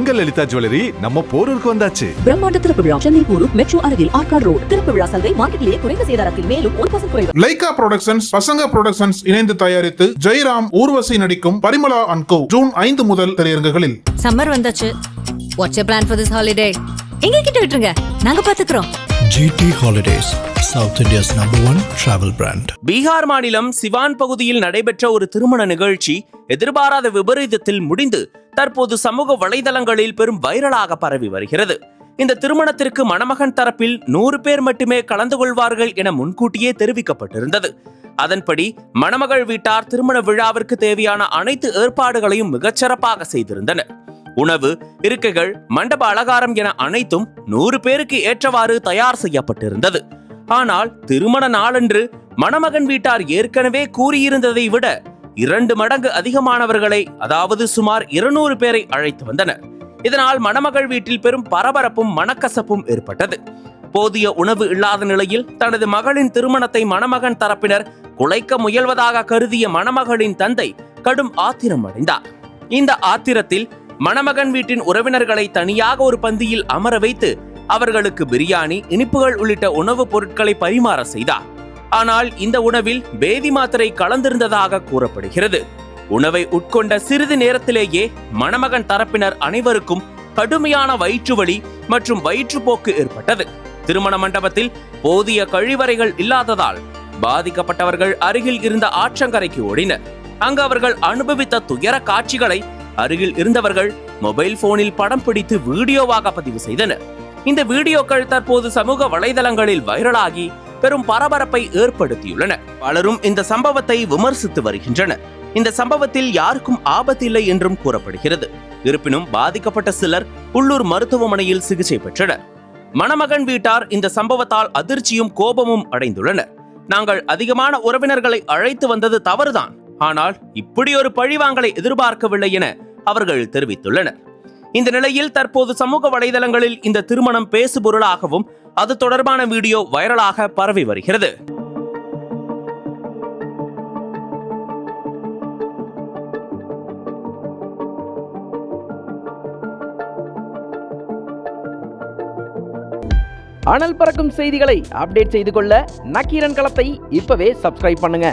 உங்கள் லலிதா ஜுவல்லரி நம்ம போரூருக்கு வந்தாச்சு. பிரம்மாண்ட திறப்பு விழா சென்னை போரூர் மெட்ரோ அருகில் ஆர்காட் ரோடு. திறப்பு விழா சந்தை மார்க்கெட்டிலேயே குறைந்த சேதாரத்தில் மேலும் 1% குறைவு. லைகா புரொடக்ஷன்ஸ், பசங்க புரொடக்ஷன்ஸ் இணைந்து தயாரித்து ஜெயராம், ஊர்வசி நடிக்கும் பரிமளா அண்ட் கோ ஜூன் 5 முதல் திரையரங்குகளில். சம்மர் வந்தாச்சு. What's your plan for this holiday? எங்க கிட்ட விட்டுருங்க, நாங்க பாத்துக்கிறோம். GT Holidays, South India's #1 travel brand. Bihar மாநிலம் சிவான் பகுதியில் நடைபெற்ற ஒரு திருமண நிகழ்ச்சி எதிர்பாராத விபரீதத்தில் முடிந்து தற்போது சமூக வலைதளங்களில் பெரும் வைரலாக பரவி வருகிறது. இந்த திருமணத்திற்கு மணமகன் தரப்பில் 100 பேர் மட்டுமே கலந்து கொள்வார்கள் என முன்கூட்டியே தெரிவிக்கப்பட்டிருந்தது. அதன்படி மணமகள் வீட்டார் திருமண விழாவிற்கு தேவையான அனைத்து ஏற்பாடுகளையும் மிகச்சிறப்பாக செய்திருந்தனர். உணவு, இருக்கைகள், மண்டப அலங்காரம் என அனைத்தும் 100 பேருக்கு ஏற்றவாறு தயார் செய்யப்பட்டிருந்தது. ஆனால் திருமண நாளன்று மணமகன் வீட்டார் ஏற்கனவே கூறியிருந்ததை விட 2 மடங்கு அதிகமானவர்களை, அதாவது சுமார் 200 பேரை அழைத்து வந்தனர். இதனால் மணமகள் வீட்டில் பெரும் பரபரப்பும் மனக்கசப்பும் ஏற்பட்டது. போதிய உணவு இல்லாத நிலையில் தனது மகளின் திருமணத்தை மணமகன் தரப்பினர் குலைக்க முயல்வதாக கருதிய மணமகளின் தந்தை கடும் ஆத்திரம் அடைந்தார். இந்த ஆத்திரத்தில் மணமகன் வீட்டின் உறவினர்களை தனியாக ஒரு பந்தியில் அமர வைத்து அவர்களுக்கு பிரியாணி, இனிப்புகள் உள்ளிட்ட உணவுப் பொருட்களை பரிமாற செய்தார். ஆனால் இந்த உணவில் பேதி மாத்திரை கலந்திருந்ததாக கூறப்படுகிறது. உணவை உட்கொண்ட சிறிது நேரத்திலேயே மணமகன் தரப்பினர் அனைவருக்கும் கடுமையான வயிற்றுவலி மற்றும் வயிற்றுப்போக்கு ஏற்பட்டது. திருமண மண்டபத்தில் போதிய கழிவறைகள் இல்லாததால் பாதிக்கப்பட்டவர்கள் அருகில் இருந்த ஆற்றங்கரைக்கு ஓடினர். அங்கு அவர்கள் அனுபவித்த துயர காட்சிகளை அருகில் இருந்தவர்கள் மொபைல் போனில் படம் பிடித்து வீடியோவாக பதிவு செய்தனர். இந்த வீடியோக்கள் தற்போது சமூக வலைதளங்களில் வைரலாகி பெரும் பரபரப்பை ஏற்படுத்தியுள்ளன. பலரும் இந்த சம்பவத்தை விமர்சித்து வருகின்றனர். இந்த சம்பவத்தில் யாருக்கும் ஆபத்தில்லை என்றும் கூறப்படுகிறது. இருப்பினும் பாதிக்கப்பட்ட சிலர் உள்ளூர் மருத்துவமனையில் சிகிச்சை பெற்றனர். மணமகன் வீட்டார் இந்த சம்பவத்தால் அதிர்ச்சியும் கோபமும் அடைந்துள்ளனர். நாங்கள் அதிகமான உறவினர்களை அழைத்து வந்தது தவறுதான், ஆனால் இப்படி ஒரு பழிவாங்கலை எதிர்பார்க்கவில்லை என அவர்கள் தெரிவித்துள்ளனர். இந்த நிலையில் தற்போது சமூக வலைதளங்களில் இந்த திருமணம் பேசுபொருளாகவும் அது தொடர்பான வீடியோ வைரலாக பரவி வருகிறது. அனல் பறக்கும் செய்திகளை அப்டேட் செய்து கொள்ள நக்கீரன் களத்தை இப்பவே சப்ஸ்கிரைப் பண்ணுங்க.